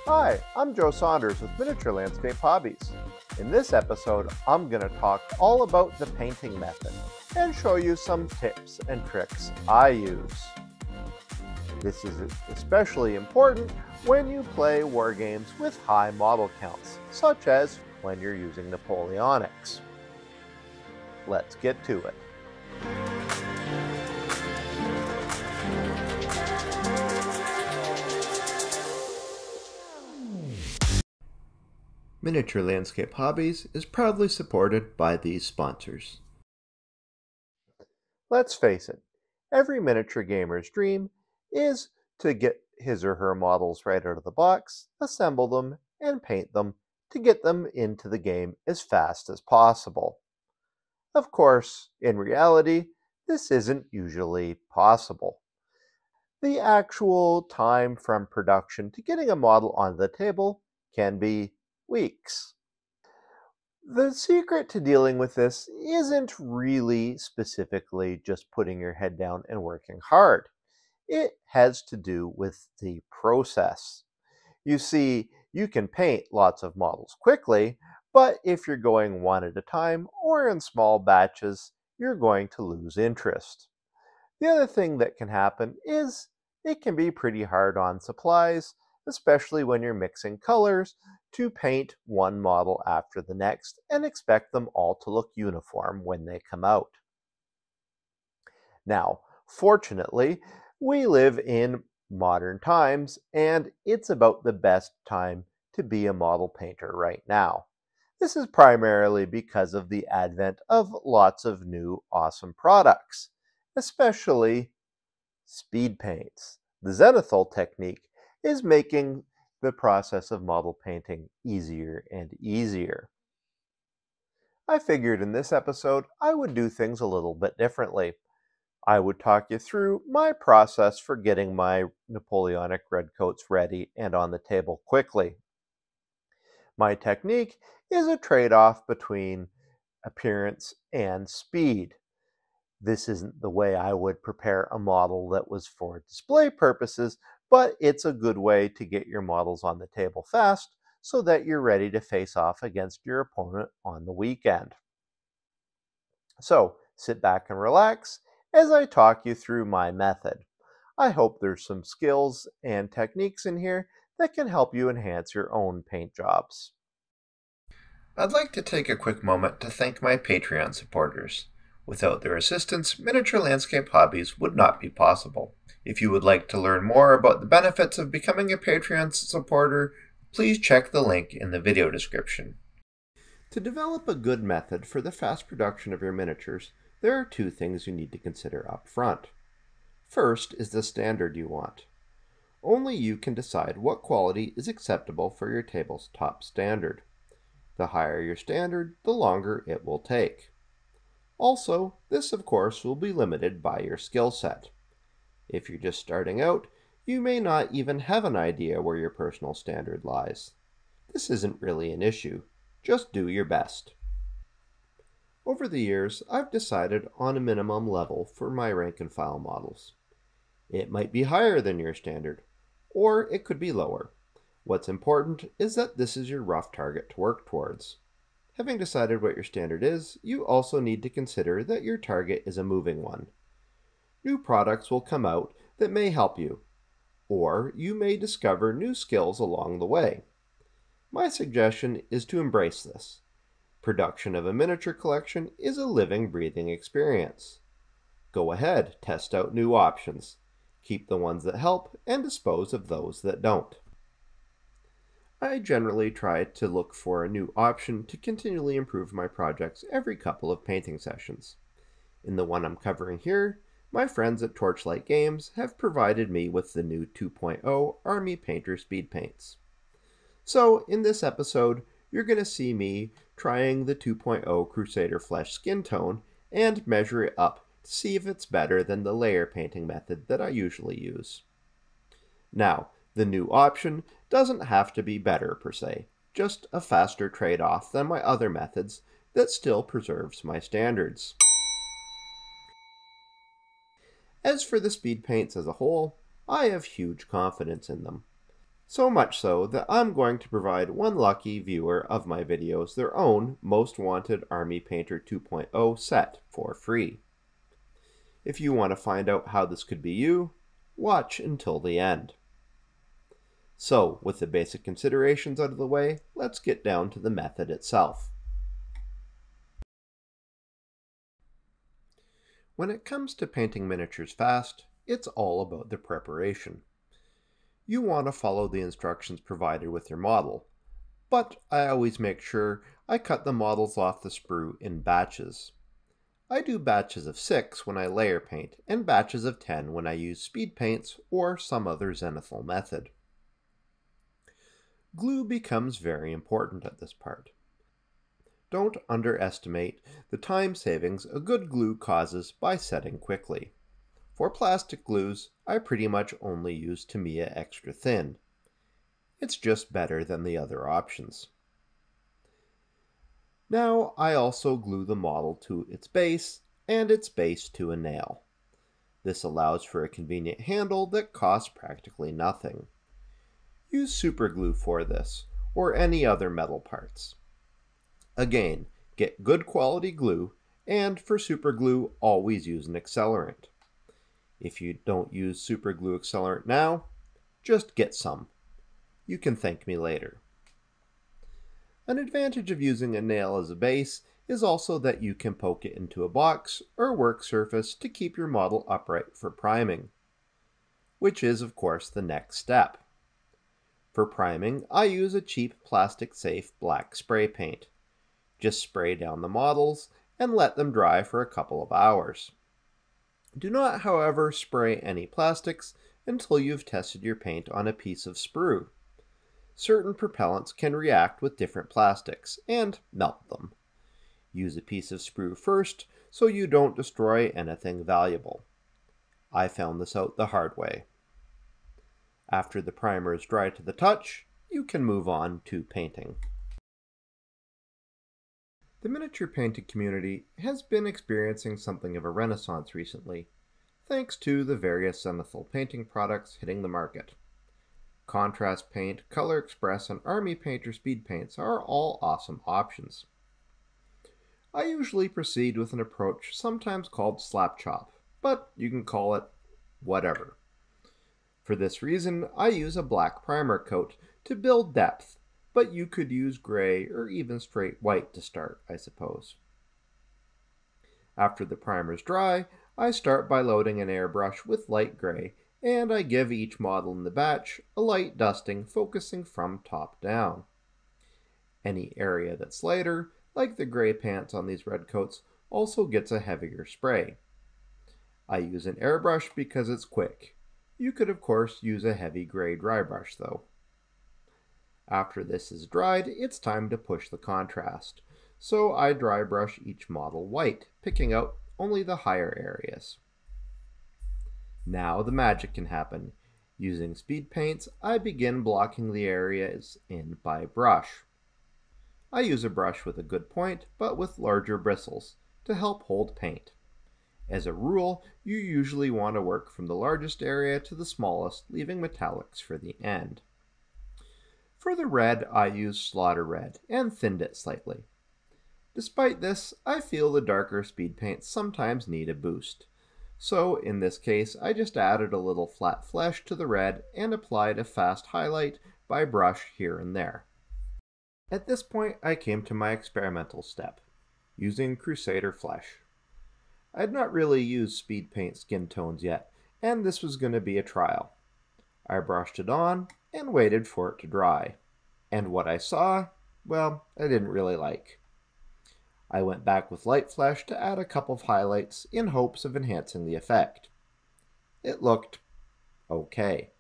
Hi, I'm Joe Saunders with Miniature Landscape Hobbies. In this episode, I'm going to talk all about the painting method and show you some tips and tricks I use. This is especially important when you play war games with high model counts, such as when you're using Napoleonics. Let's get to it. Miniature Landscape Hobbies is proudly supported by these sponsors. Let's face it, every miniature gamer's dream is to get his or her models right out of the box, assemble them, and paint them to get them into the game as fast as possible. Of course, in reality, this isn't usually possible. The actual time from production to getting a model onto the table can be weeks. The secret to dealing with this isn't really specifically just putting your head down and working hard. It has to do with the process. You see, you can paint lots of models quickly, but if you're going one at a time or in small batches, you're going to lose interest. The other thing that can happen is it can be pretty hard on supplies, especially when you're mixing colors, to paint one model after the next and expect them all to look uniform when they come out. Now, fortunately, we live in modern times, and it's about the best time to be a model painter right now. This is primarily because of the advent of lots of new awesome products, especially speed paints. The zenithal technique is making the process of model painting easier and easier. I figured in this episode I would do things a little bit differently. I would talk you through my process for getting my Napoleonic redcoats ready and on the table quickly. My technique is a trade-off between appearance and speed. This isn't the way I would prepare a model that was for display purposes, but it's a good way to get your models on the table fast so that you're ready to face off against your opponent on the weekend. So, sit back and relax as I talk you through my method. I hope there's some skills and techniques in here that can help you enhance your own paint jobs. I'd like to take a quick moment to thank my Patreon supporters. Without their assistance, Miniature Landscape Hobbies would not be possible. If you would like to learn more about the benefits of becoming a Patreon supporter, please check the link in the video description. To develop a good method for the fast production of your miniatures, there are two things you need to consider up front. First is the standard you want. Only you can decide what quality is acceptable for your table's top standard. The higher your standard, the longer it will take. Also, this of course will be limited by your skill set. If you're just starting out, you may not even have an idea where your personal standard lies. This isn't really an issue. Just do your best. Over the years, I've decided on a minimum level for my rank and file models. It might be higher than your standard, or it could be lower. What's important is that this is your rough target to work towards. Having decided what your standard is, you also need to consider that your target is a moving one. New products will come out that may help you, or you may discover new skills along the way. My suggestion is to embrace this. Production of a miniature collection is a living, breathing experience. Go ahead, test out new options. Keep the ones that help and dispose of those that don't. I generally try to look for a new option to continually improve my projects every couple of painting sessions. In the one I'm covering here, my friends at Torchlight Games have provided me with the new 2.0 Army Painter Speed Paints. So, in this episode, you're going to see me trying the 2.0 Crusader Flesh skin tone and measure it up to see if it's better than the layer painting method that I usually use. Now, the new option doesn't have to be better per se, just a faster trade-off than my other methods that still preserves my standards. As for the speed paints as a whole, I have huge confidence in them. So much so that I'm going to provide one lucky viewer of my videos their own Most Wanted Army Painter 2.0 set for free. If you want to find out how this could be you, watch until the end. So, with the basic considerations out of the way, let's get down to the method itself. When it comes to painting miniatures fast, it's all about the preparation. You want to follow the instructions provided with your model, but I always make sure I cut the models off the sprue in batches. I do batches of 6 when I layer paint, and batches of 10 when I use speed paints or some other zenithal method. Glue becomes very important at this part. Don't underestimate the time savings a good glue causes by setting quickly. For plastic glues, I pretty much only use Tamiya Extra Thin. It's just better than the other options. Now I also glue the model to its base and its base to a nail. This allows for a convenient handle that costs practically nothing. Use super glue for this, or any other metal parts. Again, get good quality glue, and for super glue, always use an accelerant. If you don't use super glue accelerant now, just get some. You can thank me later. An advantage of using a nail as a base is also that you can poke it into a box or work surface to keep your model upright for priming, which is of course the next step. For priming, I use a cheap plastic-safe black spray paint. Just spray down the models and let them dry for a couple of hours. Do not, however, spray any plastics until you've tested your paint on a piece of sprue. Certain propellants can react with different plastics and melt them. Use a piece of sprue first so you don't destroy anything valuable. I found this out the hard way. After the primer is dry to the touch, you can move on to painting. The miniature painting community has been experiencing something of a renaissance recently, thanks to the various zenithal painting products hitting the market. Contrast Paint, Color Express, and Army Painter speed paints are all awesome options. I usually proceed with an approach sometimes called slap chop, but you can call it whatever. For this reason, I use a black primer coat to build depth, but you could use gray or even straight white to start, I suppose. After the primer's dry, I start by loading an airbrush with light gray, and I give each model in the batch a light dusting focusing from top down. Any area that's lighter, like the gray pants on these red coats, also gets a heavier spray. I use an airbrush because it's quick. You could of course use a heavy gray dry brush though. After this is dried, it's time to push the contrast. So I dry brush each model white, picking out only the higher areas. Now the magic can happen. Using speed paints, I begin blocking the areas in by brush. I use a brush with a good point, but with larger bristles, to help hold paint. As a rule, you usually want to work from the largest area to the smallest, leaving metallics for the end. For the red, I used Slaughter Red and thinned it slightly. Despite this, I feel the darker speed paints sometimes need a boost. So in this case, I just added a little flat flesh to the red and applied a fast highlight by brush here and there. At this point, I came to my experimental step, using Crusader Flesh. I had not really used speed paint skin tones yet, and this was going to be a trial. I brushed it on and waited for it to dry. And what I saw, well, I didn't really like. I went back with light flesh to add a couple of highlights in hopes of enhancing the effect. It looked okay.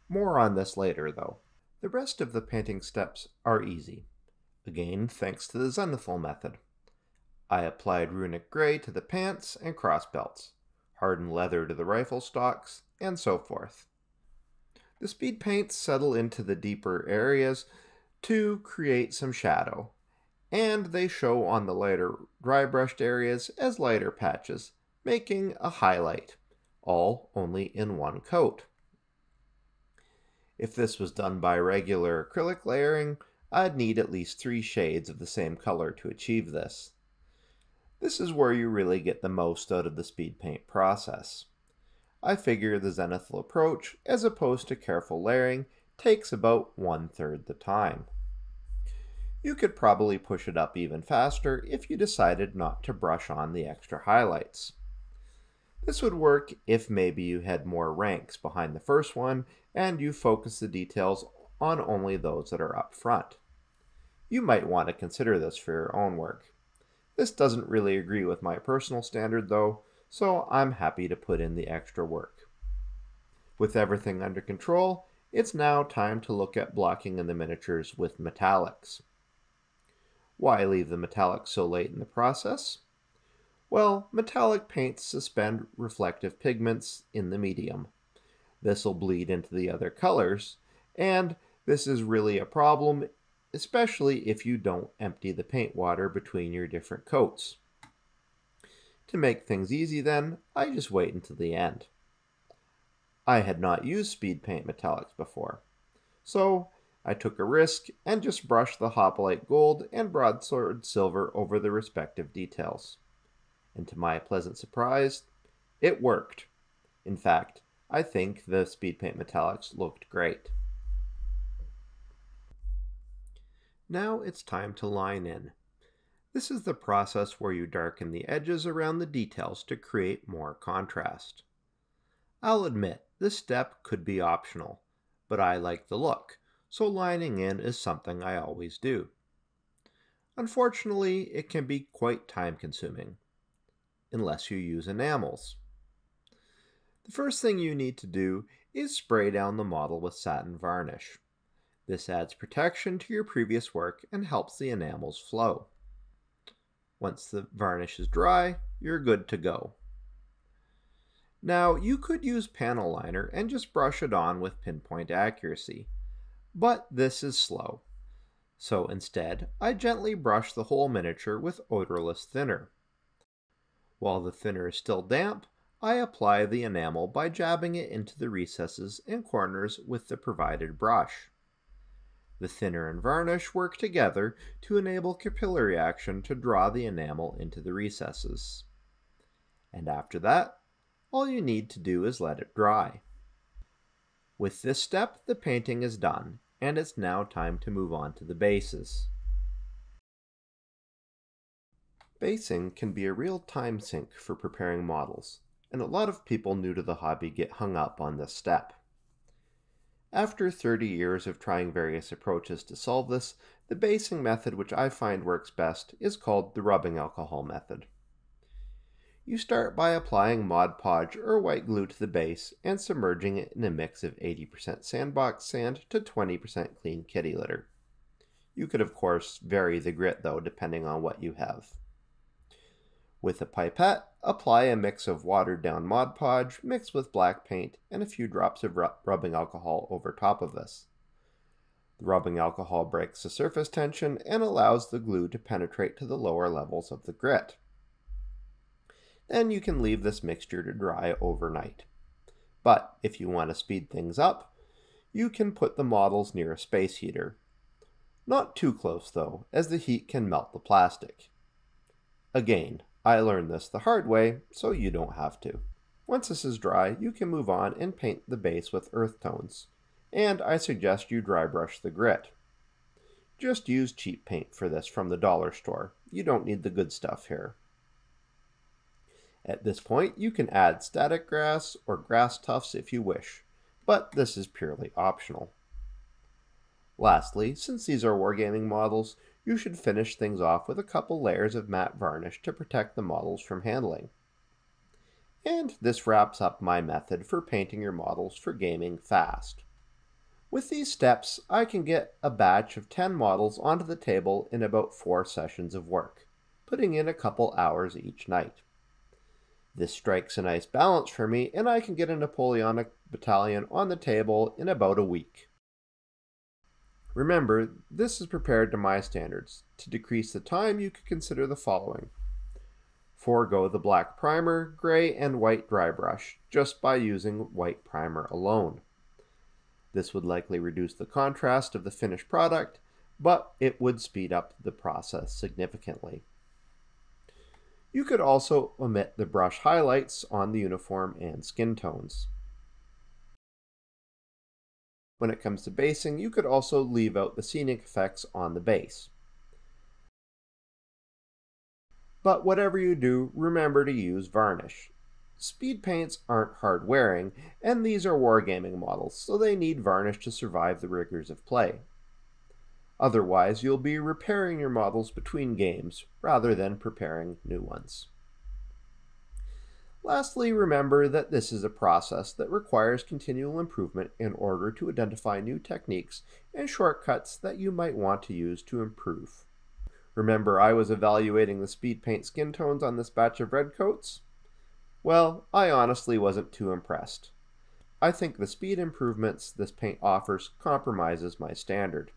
More on this later though. The rest of the painting steps are easy, again thanks to the zenithal method. I applied runic gray to the pants and crossbelts, hardened leather to the rifle stocks, and so forth. The speed paints settle into the deeper areas to create some shadow, and they show on the lighter dry brushed areas as lighter patches, making a highlight, all only in one coat. If this was done by regular acrylic layering, I'd need at least 3 shades of the same color to achieve this. This is where you really get the most out of the speed paint process. I figure the zenithal approach, as opposed to careful layering, takes about 1/3 the time. You could probably push it up even faster if you decided not to brush on the extra highlights. This would work if maybe you had more ranks behind the first one and you focus the details on only those that are up front. You might want to consider this for your own work. This doesn't really agree with my personal standard though, so I'm happy to put in the extra work. With everything under control, it's now time to look at blocking in the miniatures with metallics. Why leave the metallics so late in the process? Well, metallic paints suspend reflective pigments in the medium. This will bleed into the other colors, and this is really a problem, especially if you don't empty the paint water between your different coats. To make things easy then, I just wait until the end. I had not used speed paint metallics before, so I took a risk and just brushed the hoplite gold and broadsword silver over the respective details. And to my pleasant surprise, it worked. In fact, I think the speed paint metallics looked great. Now it's time to line in. This is the process where you darken the edges around the details to create more contrast. I'll admit, this step could be optional, but I like the look, so lining in is something I always do. Unfortunately, it can be quite time-consuming, unless you use enamels. The first thing you need to do is spray down the model with satin varnish. This adds protection to your previous work and helps the enamels flow. Once the varnish is dry, you're good to go. Now, you could use panel liner and just brush it on with pinpoint accuracy, but this is slow. So instead, I gently brush the whole miniature with odorless thinner. While the thinner is still damp, I apply the enamel by jabbing it into the recesses and corners with the provided brush. The thinner and varnish work together to enable capillary action to draw the enamel into the recesses. And after that, all you need to do is let it dry. With this step, the painting is done, and it's now time to move on to the bases. Basing can be a real time sink for preparing models, and a lot of people new to the hobby get hung up on this step. After 30 years of trying various approaches to solve this, the basing method which I find works best is called the rubbing alcohol method. You start by applying Mod Podge or white glue to the base and submerging it in a mix of 80% sandbox sand to 20% clean kitty litter. You could of course vary the grit though depending on what you have. With a pipette, apply a mix of watered down Mod Podge mixed with black paint and a few drops of rubbing alcohol over top of this. The rubbing alcohol breaks the surface tension and allows the glue to penetrate to the lower levels of the grit. Then you can leave this mixture to dry overnight. But if you want to speed things up, you can put the models near a space heater. Not too close though, as the heat can melt the plastic. Again, I learned this the hard way, so you don't have to. Once this is dry, you can move on and paint the base with earth tones, and I suggest you dry brush the grit. Just use cheap paint for this from the dollar store. You don't need the good stuff here. At this point, you can add static grass or grass tufts if you wish, but this is purely optional. Lastly, since these are Wargaming models, you should finish things off with a couple layers of matte varnish to protect the models from handling. And this wraps up my method for painting your models for gaming fast. With these steps, I can get a batch of 10 models onto the table in about 4 sessions of work, putting in a couple hours each night. This strikes a nice balance for me, and I can get a Napoleonic battalion on the table in about a week. Remember, this is prepared to my standards. To decrease the time, you could consider the following. Forego the black primer, gray, and white dry brush, just by using white primer alone. This would likely reduce the contrast of the finished product, but it would speed up the process significantly. You could also omit the brush highlights on the uniform and skin tones. When it comes to basing, you could also leave out the scenic effects on the base. But whatever you do, remember to use varnish. Speed paints aren't hard wearing, and these are wargaming models, so they need varnish to survive the rigors of play. Otherwise, you'll be repairing your models between games, rather than preparing new ones. Lastly, remember that this is a process that requires continual improvement in order to identify new techniques and shortcuts that you might want to use to improve. Remember, I was evaluating the speed paint skin tones on this batch of red coats? Well, I honestly wasn't too impressed. I think the speed improvements this paint offers compromises my standard.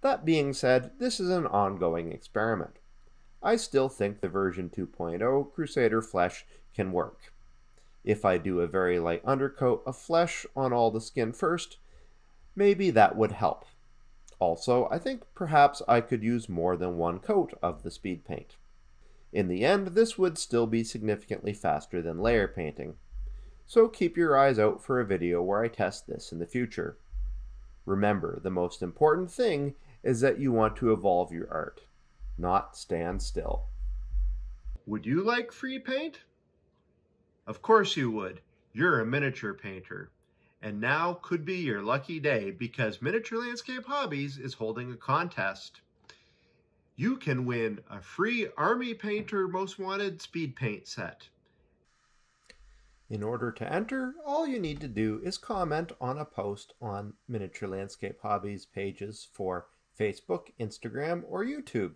That being said, this is an ongoing experiment. I still think the version 2.0 Crusader Flesh can work. If I do a very light undercoat of flesh on all the skin first, maybe that would help. Also, I think perhaps I could use more than one coat of the speed paint. In the end, this would still be significantly faster than layer painting, so keep your eyes out for a video where I test this in the future. Remember, the most important thing is that you want to evolve your art, not stand still. Would you like free paint? Of course you would. You're a miniature painter. And now could be your lucky day because Miniature Landscape Hobbies is holding a contest. You can win a free Army Painter Most Wanted speed paint set. In order to enter, all you need to do is comment on a post on Miniature Landscape Hobbies pages for Facebook, Instagram, or YouTube.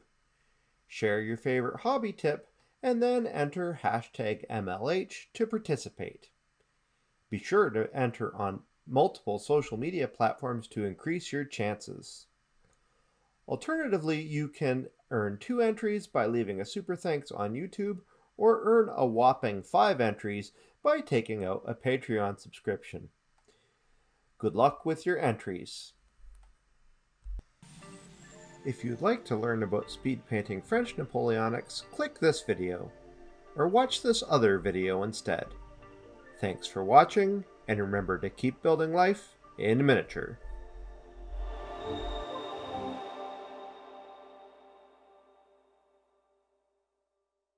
Share your favorite hobby tip and then enter #MLH to participate. Be sure to enter on multiple social media platforms to increase your chances. Alternatively, you can earn 2 entries by leaving a super thanks on YouTube, or earn a whopping 5 entries by taking out a Patreon subscription. Good luck with your entries. If you'd like to learn about speed painting French Napoleonics, click this video, or watch this other video instead. Thanks for watching, and remember to keep building life in miniature.